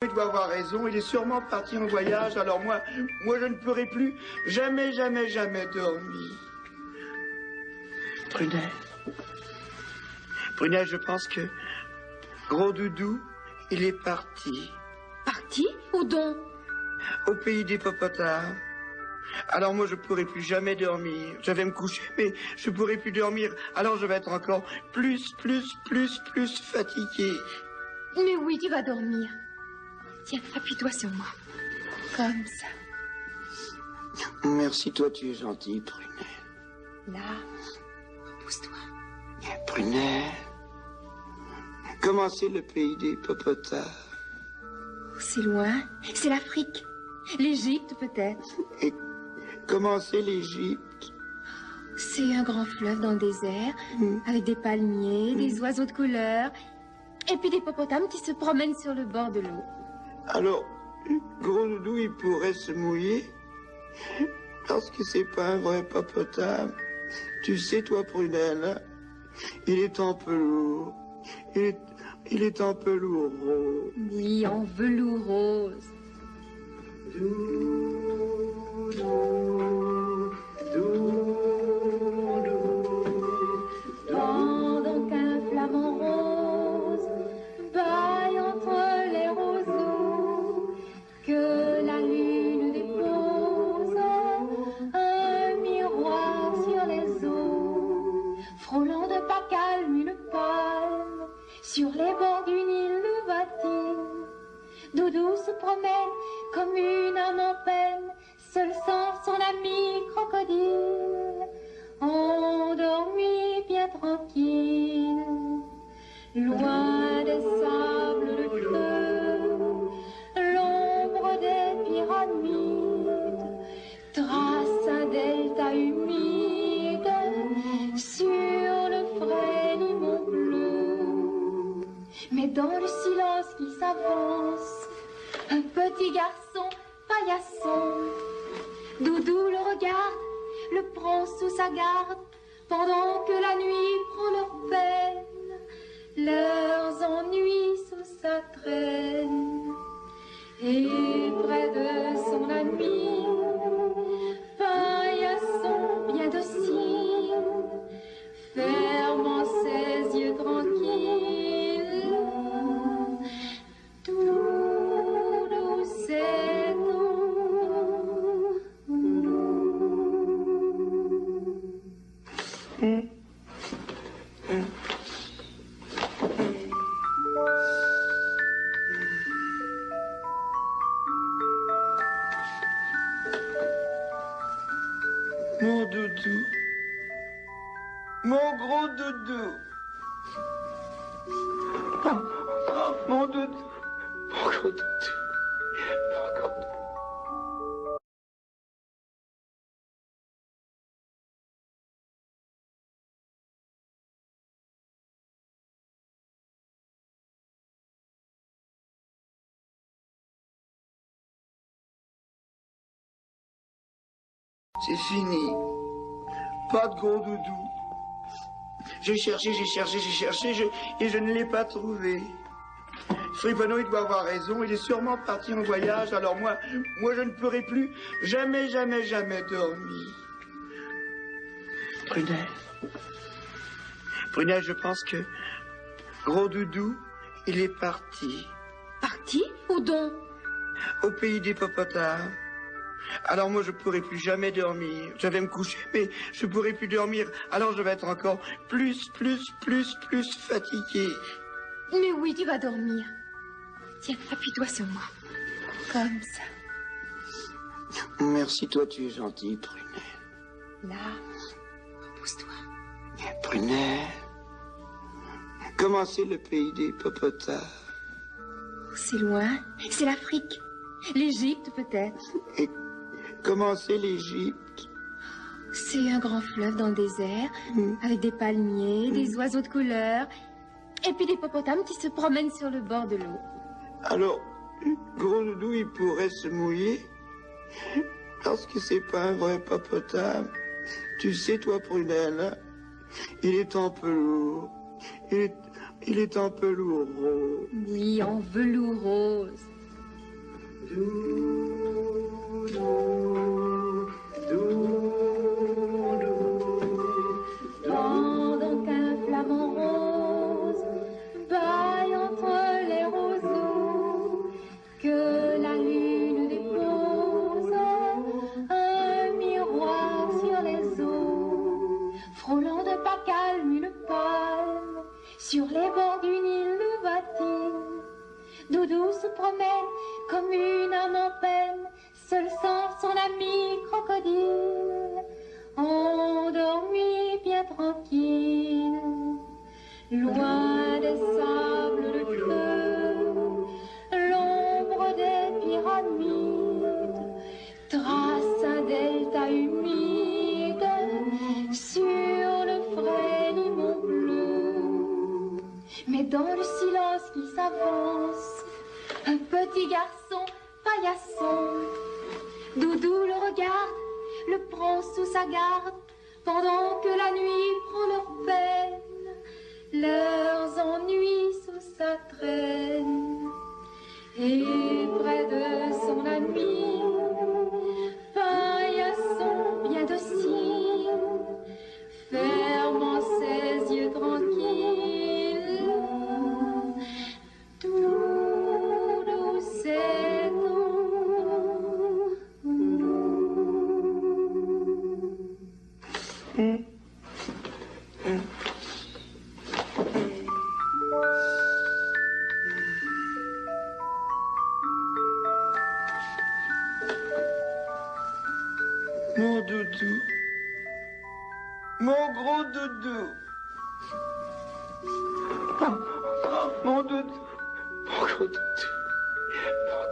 Il doit avoir raison, il est sûrement parti en voyage, alors moi je ne pourrai plus jamais dormir. Prunelle, je pense que Gros Doudou, il est parti. Parti? Où donc? Au pays des hippopotames. Alors moi je pourrai plus jamais dormir. Je vais me coucher, mais je pourrai plus dormir. Alors je vais être encore plus fatigué. Mais oui, tu vas dormir. Tiens, appuie-toi sur moi. Comme ça. Merci, toi tu es gentil, Prunelle. Là, repousse-toi. Prunelle, comment c'est le pays des hippopotames? C'est loin. C'est l'Afrique. L'Égypte, peut-être. Et comment c'est l'Égypte? C'est un grand fleuve dans le désert, avec des palmiers, des oiseaux de couleur, et puis des hippopotames qui se promènent sur le bord de l'eau. Alors, Gros Doudou, il pourrait se mouiller? Parce que c'est pas un vrai hippopotame. Tu sais, toi, Prunelle, hein? Il est un peu lourd. Il est un peu lourd, rose. Oui, en velours rose. Pendant qu'un flamant rose baille entre les roseaux, que la lune dépose un miroir sur les eaux, frôlant de pas calme une palme sur les bords d'une île louvatine. Doudou se promène comme une âme en peine, seul sans son ami crocodile, endormi bien tranquille, loin des sables de feu, l'ombre des pyramides trace un delta humide sur le frais limon bleu. Mais dans le silence qui s'avance, un petit garçon paillasson, Doudou le regarde, le prend sous sa garde, pendant que la nuit prend leur peine, leurs ennuis sous sa traîne. Et près de son ami, paillasson bien docile, fermant ses yeux tranquilles, Doudou c'est nous. Mon doudou. Mon gros doudou. Mon doudou. Mon gros doudou. Mon gros doudou. C'est fini. Pas de gros doudou. J'ai cherché, et je ne l'ai pas trouvé. Friponneau, il doit avoir raison, il est sûrement parti en voyage, alors moi je ne pourrai plus jamais dormir. Prunelle, je pense que Gros Doudou, il est parti. Parti? Où donc? Au pays des hippopotames. Alors moi je pourrai plus jamais dormir. Je vais me coucher, mais je pourrai plus dormir. Alors je vais être encore plus fatigué. Mais oui, tu vas dormir. Tiens, appuie-toi sur moi. Comme ça. Merci, toi tu es gentil, Prunelle. Là, repousse-toi. Prunelle, comment c'est le pays des hippopotames? C'est loin. C'est l'Afrique. L'Égypte, peut-être. Et comment c'est l'Égypte? C'est un grand fleuve dans le désert, avec des palmiers, des oiseaux de couleur, et puis des hippopotames qui se promènent sur le bord de l'eau. Alors, Gros Doudou, il pourrait se mouiller? Parce que c'est pas un vrai hippopotame. Tu sais, toi, Prunelle, hein? Il est un peu lourd. Il est un peu lourd, rose. Oui, en velours rose. Pendant qu'un flamant rose baille entre les roseaux, que la lune dépose un miroir sur les eaux, frôlant de pas calme une palme, sur les bords du Nil nous va-t-il. Doudou se promène comme une âme en peine, seul sans son ami crocodile, endormi bien tranquille, loin des sables de feu, l'ombre des pyramides trace un delta humide sur le frais limon bleu. Mais dans le silence qui s'avance, un petit garçon paillasson, Doudou le regarde, le prend sous sa garde, pendant que la nuit prend leur peine, leurs ennuis sous sa traîne. Et près de son ami, paillasson bien docile, fermant ses yeux tranquilles, Doudou c'est nous. Mon doudou, mon gros doudou, mon doudou, mon gros doudou, mon